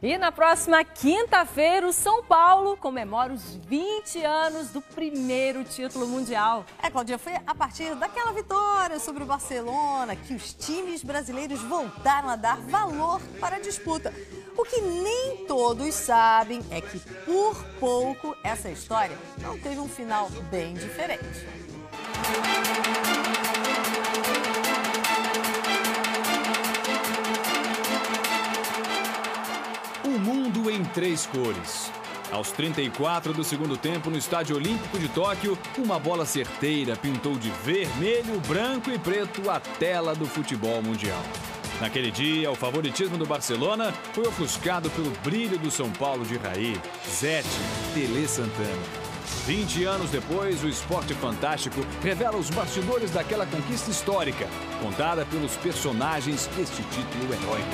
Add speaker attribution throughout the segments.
Speaker 1: E na próxima quinta-feira, o São Paulo comemora os 20 anos do primeiro título mundial.
Speaker 2: Claudia, foi a partir daquela vitória sobre o Barcelona que os times brasileiros voltaram a dar valor para a disputa. O que nem todos sabem é que, por pouco, essa história não teve um final bem diferente.
Speaker 3: O mundo em 3 cores. Aos 34 do segundo tempo, no Estádio Olímpico de Tóquio, uma bola certeira pintou de vermelho, branco e preto a tela do futebol mundial. Naquele dia, o favoritismo do Barcelona foi ofuscado pelo brilho do São Paulo de Raí, Zete, Tele Santana. 20 anos depois, o Esporte Fantástico revela os bastidores daquela conquista histórica, contada pelos personagens deste título heróico.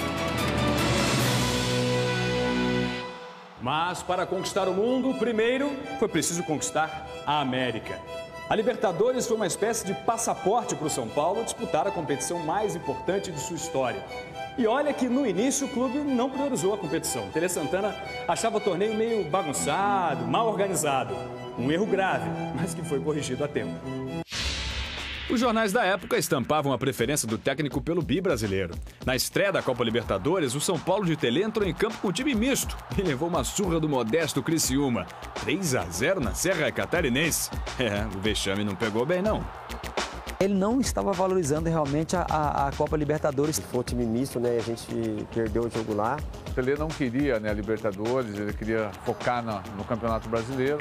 Speaker 3: Mas, para conquistar o mundo, primeiro foi preciso conquistar a América. A Libertadores foi uma espécie de passaporte para o São Paulo disputar a competição mais importante de sua história. E olha que no início o clube não priorizou a competição. Tele Santana achava o torneio meio bagunçado, mal organizado. Um erro grave, mas que foi corrigido a tempo. Os jornais da época estampavam a preferência do técnico pelo bi-brasileiro. Na estreia da Copa Libertadores, o São Paulo de Tele entrou em campo com um time misto e levou uma surra do modesto Criciúma. 3-0 na Serra Catarinense. O vexame não pegou bem, não.
Speaker 4: Ele não estava valorizando realmente a Copa Libertadores.
Speaker 5: Foi um time misto, né? A gente perdeu o jogo lá.
Speaker 6: O Tele não queria, né, a Libertadores, ele queria focar no Campeonato Brasileiro.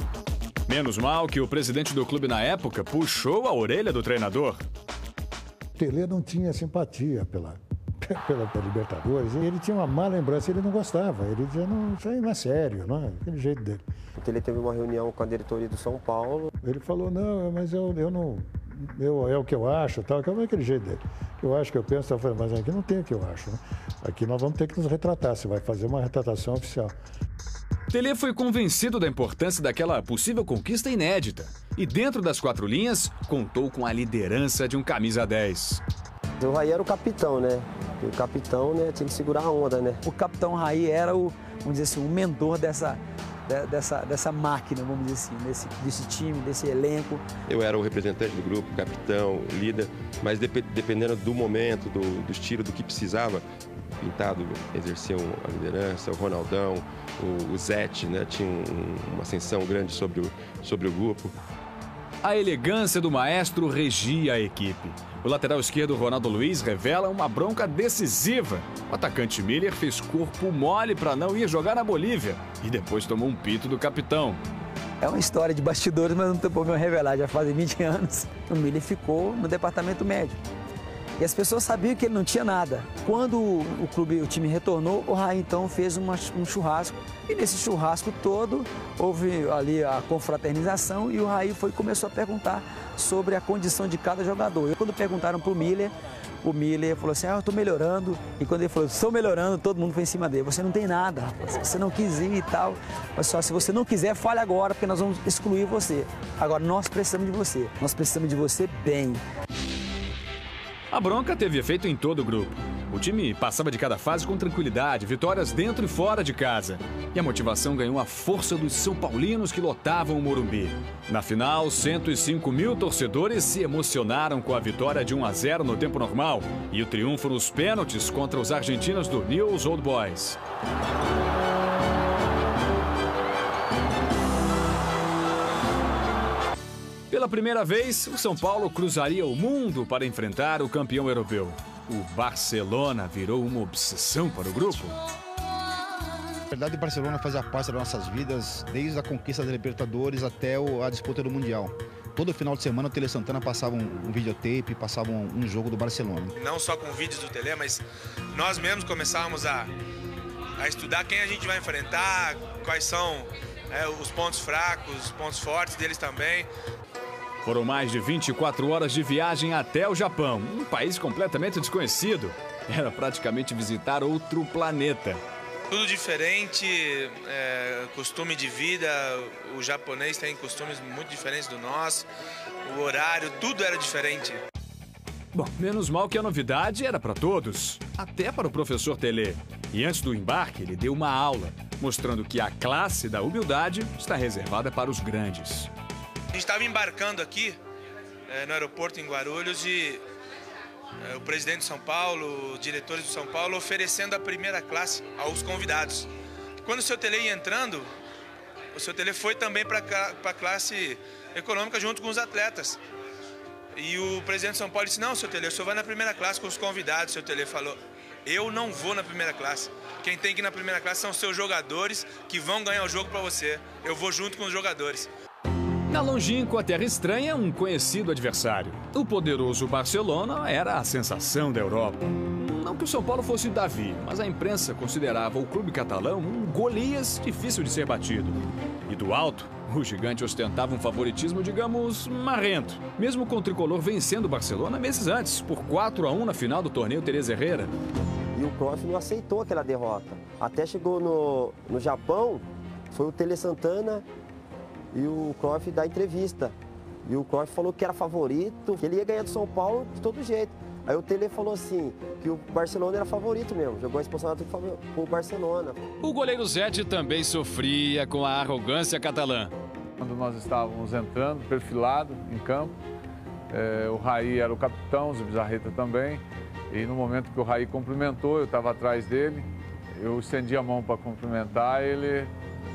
Speaker 3: Menos mal que o presidente do clube na época puxou a orelha do treinador.
Speaker 7: O Tele não tinha simpatia pela Libertadores. Ele tinha uma má lembrança, ele não gostava. Ele dizia, não, isso aí não é sério, não é aquele jeito dele.
Speaker 5: O Tele teve uma reunião com a diretoria do São Paulo.
Speaker 7: Ele falou, não, mas eu não... é o que eu acho, tal, que é aquele jeito dele. Eu acho que eu penso, eu falei, mas aqui não tem o que eu acho, né? Aqui nós vamos ter que nos retratar, você vai fazer uma retratação oficial.
Speaker 3: Tele foi convencido da importância daquela possível conquista inédita. E dentro das 4 linhas, contou com a liderança de um camisa 10.
Speaker 5: O Raí era o capitão, né? E o capitão, né, tinha que segurar a onda, né?
Speaker 4: O capitão Raí era o, vamos dizer assim, o mentor dessa máquina, vamos dizer assim, desse time, desse elenco.
Speaker 8: Eu era o representante do grupo, capitão, líder, mas dependendo do momento, do estilo, do que precisava, o Pintado exercia a liderança, o Ronaldão, o Zete, né, tinha uma ascensão grande sobre o grupo.
Speaker 3: A elegância do maestro regia a equipe. O lateral esquerdo, Ronaldo Luiz, revela uma bronca decisiva. O atacante Miller fez corpo mole para não ir jogar na Bolívia e depois tomou um pito do capitão.
Speaker 4: É uma história de bastidores, mas não tem problema revelar. Já fazem 20 anos. O Miller ficou no departamento médico. E as pessoas sabiam que ele não tinha nada. Quando o time retornou, o Raí então fez um churrasco. E nesse churrasco todo, houve ali a confraternização e o Raí começou a perguntar sobre a condição de cada jogador. E quando perguntaram para o Miller falou assim, eu estou melhorando. E quando ele falou, estou melhorando, todo mundo foi em cima dele. Você não tem nada, rapaz, você não quis ir e tal. Mas só se você não quiser, fale agora, porque nós vamos excluir você. Agora, nós precisamos de você. Nós precisamos de você bem.
Speaker 3: A bronca teve efeito em todo o grupo. O time passava de cada fase com tranquilidade, vitórias dentro e fora de casa. E a motivação ganhou a força dos São Paulinos que lotavam o Morumbi. Na final, 105 mil torcedores se emocionaram com a vitória de 1-0 no tempo normal e o triunfo nos pênaltis contra os argentinos do Newell's Old Boys. Pela primeira vez, o São Paulo cruzaria o mundo para enfrentar o campeão europeu. O Barcelona virou uma obsessão para o grupo.
Speaker 9: Na verdade, o Barcelona fazia parte das nossas vidas, desde a conquista da Libertadores até a disputa do Mundial. Todo final de semana o Tele Santana passava um videotape, passava um jogo do Barcelona.
Speaker 10: Não só com vídeos do Tele, mas nós mesmos começávamos a estudar quem a gente vai enfrentar, quais são os pontos fracos, os pontos fortes deles também.
Speaker 3: Foram mais de 24 horas de viagem até o Japão, um país completamente desconhecido. Era praticamente visitar outro planeta.
Speaker 10: Tudo diferente, costume de vida, o japonês tem costumes muito diferentes do nosso, o horário, tudo era diferente.
Speaker 3: Bom, menos mal que a novidade era para todos, até para o professor Tele. E antes do embarque, ele deu uma aula, mostrando que a classe da humildade está reservada para os grandes.
Speaker 10: A gente estava embarcando aqui no aeroporto em Guarulhos e o presidente de São Paulo, os diretores de São Paulo oferecendo a primeira classe aos convidados. Quando o seu Tele ia entrando, o seu Tele foi também para a classe econômica junto com os atletas. E o presidente de São Paulo disse, não, seu Tele, o senhor vai na primeira classe com os convidados. O seu Tele falou, eu não vou na primeira classe. Quem tem que ir na primeira classe são os seus jogadores que vão ganhar o jogo para você. Eu vou junto com os jogadores.
Speaker 3: Na longínqua terra estranha, um conhecido adversário. O poderoso Barcelona era a sensação da Europa. Não que o São Paulo fosse Davi, mas a imprensa considerava o clube catalão um Golias difícil de ser batido. E do alto, o gigante ostentava um favoritismo, digamos, marrento. Mesmo com o tricolor vencendo o Barcelona meses antes, por 4-1 na final do torneio Teresa Herrera.
Speaker 5: E o Cruyff não aceitou aquela derrota. Até chegou no Japão, foi o Tele Santana e o Cruyff da entrevista. E o Cruyff falou que era favorito, que ele ia ganhar do São Paulo de todo jeito. Aí o Tele falou assim, que o Barcelona era favorito mesmo, jogou a responsabilidade com o Barcelona.
Speaker 3: O goleiro Zete também sofria com a arrogância catalã.
Speaker 6: Quando nós estávamos entrando, perfilado em campo, o Raí era o capitão, o Zubizarreta também. E no momento que o Raí cumprimentou, eu estava atrás dele, eu estendi a mão para cumprimentar, ele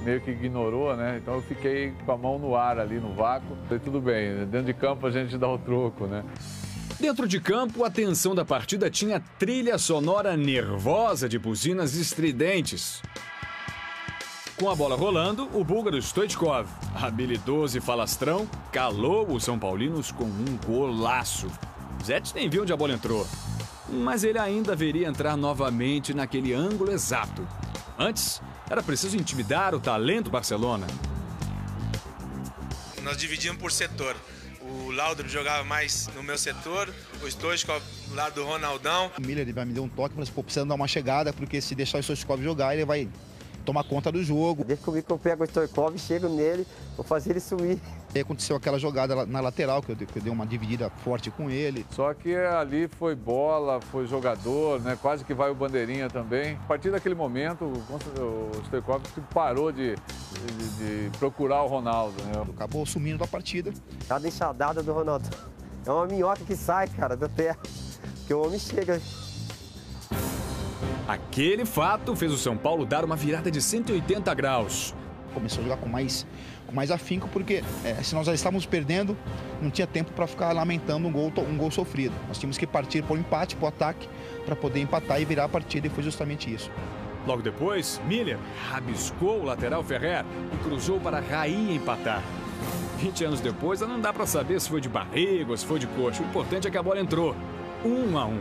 Speaker 6: meio que ignorou, né? Então eu fiquei com a mão no ar ali, no vácuo. Falei, tudo bem, dentro de campo a gente dá o troco, né?
Speaker 3: Dentro de campo, a tensão da partida tinha trilha sonora nervosa de buzinas estridentes. Com a bola rolando, o búlgaro Stoichkov, habilidoso e falastrão, calou os São Paulinos com um golaço. Zete nem viu onde a bola entrou, mas ele ainda haveria entrar novamente naquele ângulo exato. Antes, era preciso intimidar o talento Barcelona.
Speaker 10: Nós dividimos por setor. O Laudrup jogava mais no meu setor, o Stoichkov do lado do Ronaldão.
Speaker 9: O Miller vai me dar um toque, mas pô, precisando dar uma chegada, porque se deixar o Stoichkov jogar, ele vai tomar conta do jogo.
Speaker 5: Deixa comigo que eu pego o Stoichkov, chego nele, vou fazer ele sumir.
Speaker 9: Aí aconteceu aquela jogada na lateral, que eu dei uma dividida forte com ele.
Speaker 6: Só que ali foi bola, foi jogador, né? Quase que vai o bandeirinha também. A partir daquele momento, o Stoichkov parou de procurar o Ronaldo, né?
Speaker 9: Acabou sumindo da partida.
Speaker 5: Cada enxadada do Ronaldo é uma minhoca que sai, cara, da terra, porque o homem chega.
Speaker 3: Aquele fato fez o São Paulo dar uma virada de 180 graus.
Speaker 9: Começou a jogar com mais afinco, porque se nós já estávamos perdendo, não tinha tempo para ficar lamentando um gol sofrido. Nós tínhamos que partir para o empate, para o ataque, para poder empatar e virar a partida, e foi justamente isso.
Speaker 3: Logo depois, Miller rabiscou o lateral Ferrer e cruzou para Raí empatar. 20 anos depois, não dá para saber se foi de barriga ou se foi de coxa. O importante é que a bola entrou, 1-1.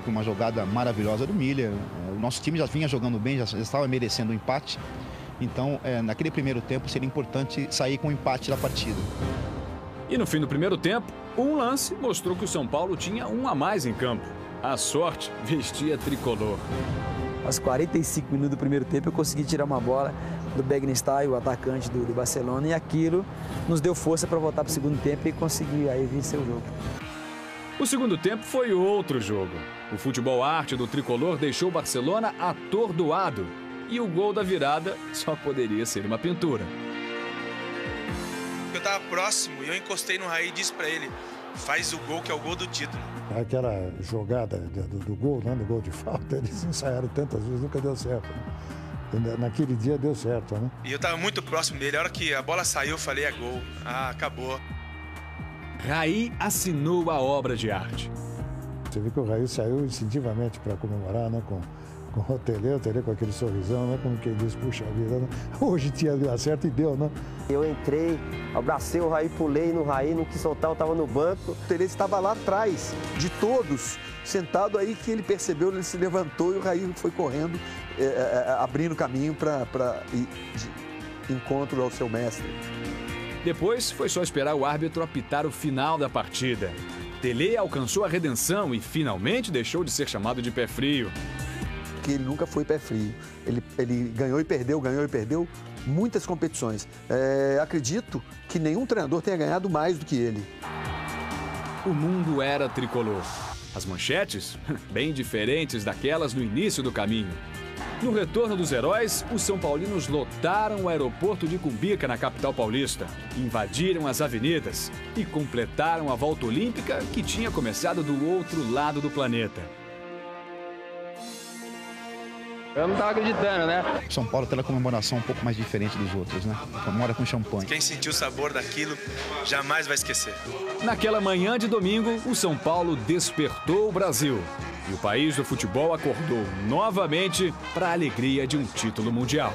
Speaker 9: Uma jogada maravilhosa do Miller. O nosso time já vinha jogando bem, já estava merecendo o empate. Então, naquele primeiro tempo, seria importante sair com o empate da partida.
Speaker 3: E no fim do primeiro tempo, um lance mostrou que o São Paulo tinha um a mais em campo. A sorte vestia tricolor.
Speaker 4: Aos 45 minutos do primeiro tempo, eu consegui tirar uma bola do Begnstein, o atacante do Barcelona, e aquilo nos deu força para voltar para o segundo tempo e conseguir aí vencer o jogo.
Speaker 3: O segundo tempo foi outro jogo. O futebol arte do tricolor deixou o Barcelona atordoado. E o gol da virada só poderia ser uma pintura.
Speaker 10: Eu estava próximo e eu encostei no Raí e disse para ele, faz o gol que é o gol do título.
Speaker 7: Aquela jogada do gol, né, do gol de falta, eles ensaiaram tantas vezes, nunca deu certo. Né? Naquele dia deu certo, né?
Speaker 10: E eu estava muito próximo dele. A hora que a bola saiu, eu falei, é gol. Ah, acabou.
Speaker 3: Raí assinou a obra de arte.
Speaker 7: Você viu que o Raí saiu instintivamente para comemorar, né, com o Tele com aquele sorrisão, né, como quem diz, puxa vida, né? Hoje tinha dado certo e deu, né?
Speaker 5: Eu entrei, abracei o Raí, pulei no Raí, não quis soltar, eu estava no banco.
Speaker 11: O Tele estava lá atrás de todos, sentado aí, que ele percebeu, ele se levantou e o Raí foi correndo, abrindo caminho para encontro ao seu mestre.
Speaker 3: Depois foi só esperar o árbitro apitar o final da partida. Tele alcançou a redenção e finalmente deixou de ser chamado de pé frio.
Speaker 11: Que ele nunca foi pé frio. Ele ganhou e perdeu muitas competições. Acredito que nenhum treinador tenha ganhado mais do que ele.
Speaker 3: O mundo era tricolor. As manchetes, bem diferentes daquelas no início do caminho. No retorno dos heróis, os são paulinos lotaram o aeroporto de Cumbica, na capital paulista, invadiram as avenidas e completaram a volta olímpica que tinha começado do outro lado do planeta.
Speaker 12: Eu não estava acreditando, né?
Speaker 9: São Paulo tem uma comemoração um pouco mais diferente dos outros, né? Comemora com champanhe.
Speaker 10: Quem sentiu o sabor daquilo jamais vai esquecer.
Speaker 3: Naquela manhã de domingo, o São Paulo despertou o Brasil. E o país do futebol acordou novamente para a alegria de um título mundial.